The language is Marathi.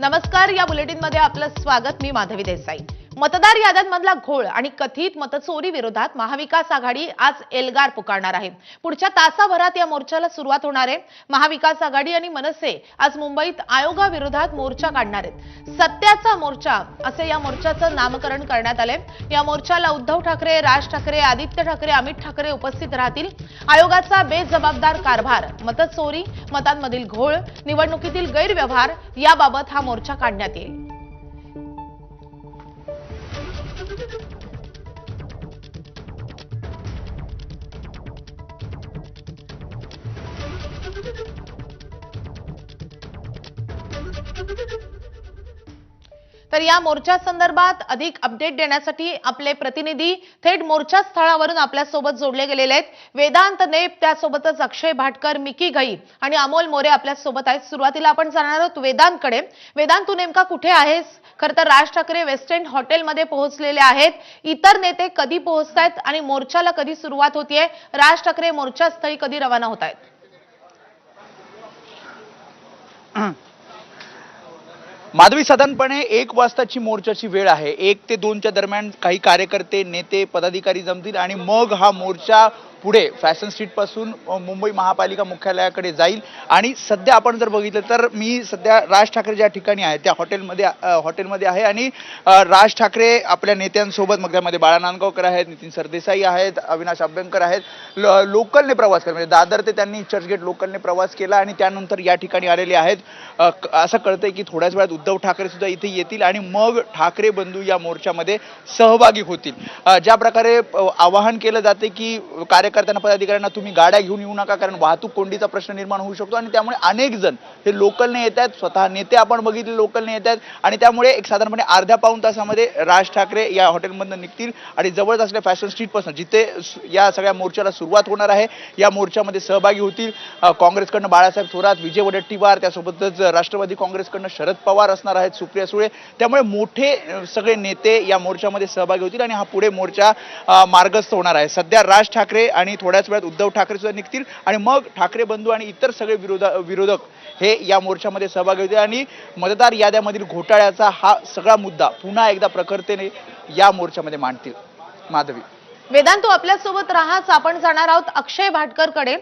नमस्कार, या बुलेटिनमध्ये आपलं स्वागत। मी माधवी देसाई। मतदार याद्यांमधला घोळ आणि कथित मतचोरी विरोधात महाविकास आघाडी आज एल्गार पुकारणार आहे। पुढच्या तासाभरात या मोर्चाला सुरुवात होणार आहे। महाविकास आघाडी आणि मनसे आज मुंबईत आयोगाविरोधात मोर्चा काढणार आहेत। सत्याचा मोर्चा असे या मोर्चाचं नामकरण करण्यात आले। या मोर्चाला उद्धव ठाकरे, राज ठाकरे, आदित्य ठाकरे, अमित ठाकरे उपस्थित राहतील। आयोगाचा बेजबाबदार कारभार, मतचोरी, मतांमधील घोळ, निवडणुकीतील गैरव्यवहार याबाबत हा मोर्चा काढण्यात येईल। तर या मोर्चा संदर्भात अधिक अपडेट देण्यासाठी आपले प्रतिनिधी थेट मोर्चा स्थळावरून आपल्या सोबत जोडले गेलेले आहेत। वेदांत नेप, त्यासोबतच अक्षय भाटकर, मिकी घई आणि अमोल मोरे आपल्या सोबत आहेत। सुरुवातीला आपण जाणार आहोत वेदांतकडे। वेदांत, तू नेमका कुठे आहेस? खरं तर राज ठाकरे वेस्ट एंड हॉटेलमध्ये पोहोचलेले आहेत। इतर नेते कधी पोहोचतायत आणि मोर्चाला कधी सुरुवात होतीये? राज ठाकरे मोर्चास्थळी कधी रवाना होत आहेत? माधवी, साधारणपणे 1 वाजताची मोर्चाची वेळ आहे। 1 ते 2च्या दरम्यान काही कार्यकर्ते, नेते, पदाधिकारी जमतील आणि मग हा मोर्चा पुढे फॅशन स्ट्रीट पासून मुंबई महापालिका मुख्यालयाकडे जाईल। आणि सध्या आपण जर बघितलं तर मी सध्या राज ठाकरे ज्या ठिकाणी आहे त्या हॉटेलमध्ये आहे आणि राज ठाकरे आपल्या नेत्यांसोबत, मग त्यामध्ये बाळा नांदगावकर आहेत, नितीन सरदेसाई आहेत, अविनाश अभ्यंकर आहेत, लोकलने प्रवास केला, म्हणजे दादर ते त्यांनी चर्चगेट लोकलने प्रवास केला आणि त्यानंतर या ठिकाणी आलेले आहेत। असं कळतंय की थोड्याच वेळात उद्धव ठाकरे सुद्धा इथे येतील आणि मग ठाकरे बंधू या मोर्चामध्ये सहभागी होतील। ज्या प्रकारे आवाहन केलं जाते की कार्यकर्त्यांना, पदाधिकाऱ्यांना तुम्ही गाड्या घेऊन येऊ नका, कारण वाहतूक कोंडीचा प्रश्न निर्माण होऊ शकतो आणि त्यामुळे अनेक जण हे लोकलने येत आहेत, स्वतः नेते आपण बघितले लोकलने येत आहेत आणि त्यामुळे एक साधारणपणे अर्ध्या पाऊण तासामध्ये राज ठाकरे या हॉटेलमधून निघतील आणि जवळच असलेल्या फॅशन स्ट्रीटपासून जिथे या सगळ्या मोर्चाला सुरुवात होणार आहे या मोर्चामध्ये सहभागी होतील। काँग्रेसकडनं बाळासाहेब थोरात, विजय वडेट्टीवार, त्यासोबतच राष्ट्रवादी काँग्रेसकडनं शरद पवार असणार आहेत, सुप्रिया सुळे, त्यामुळे मोठे सगळे नेते या मोर्चामध्ये सहभागी होतील आणि हा पुढे मोर्चा मार्गस्थ होणार आहे। सध्या राज ठाकरे आणि थोड्याच वेळात उद्धव ठाकरे सुद्धा निघतील आणि मग ठाकरे बंधू आणि इतर सगळे विरोधक हे या मोर्चामध्ये सहभागी होतील आणि मतदार याद्यामधील घोटाळ्याचा हा सगळा मुद्दा पुन्हा एकदा प्रखरतेने या मोर्चामध्ये मांडतील। माधवी, वेदांत, तू आपल्या सोबत राहाच। आपण जाणार आहोत अक्षय भाटकरकडे।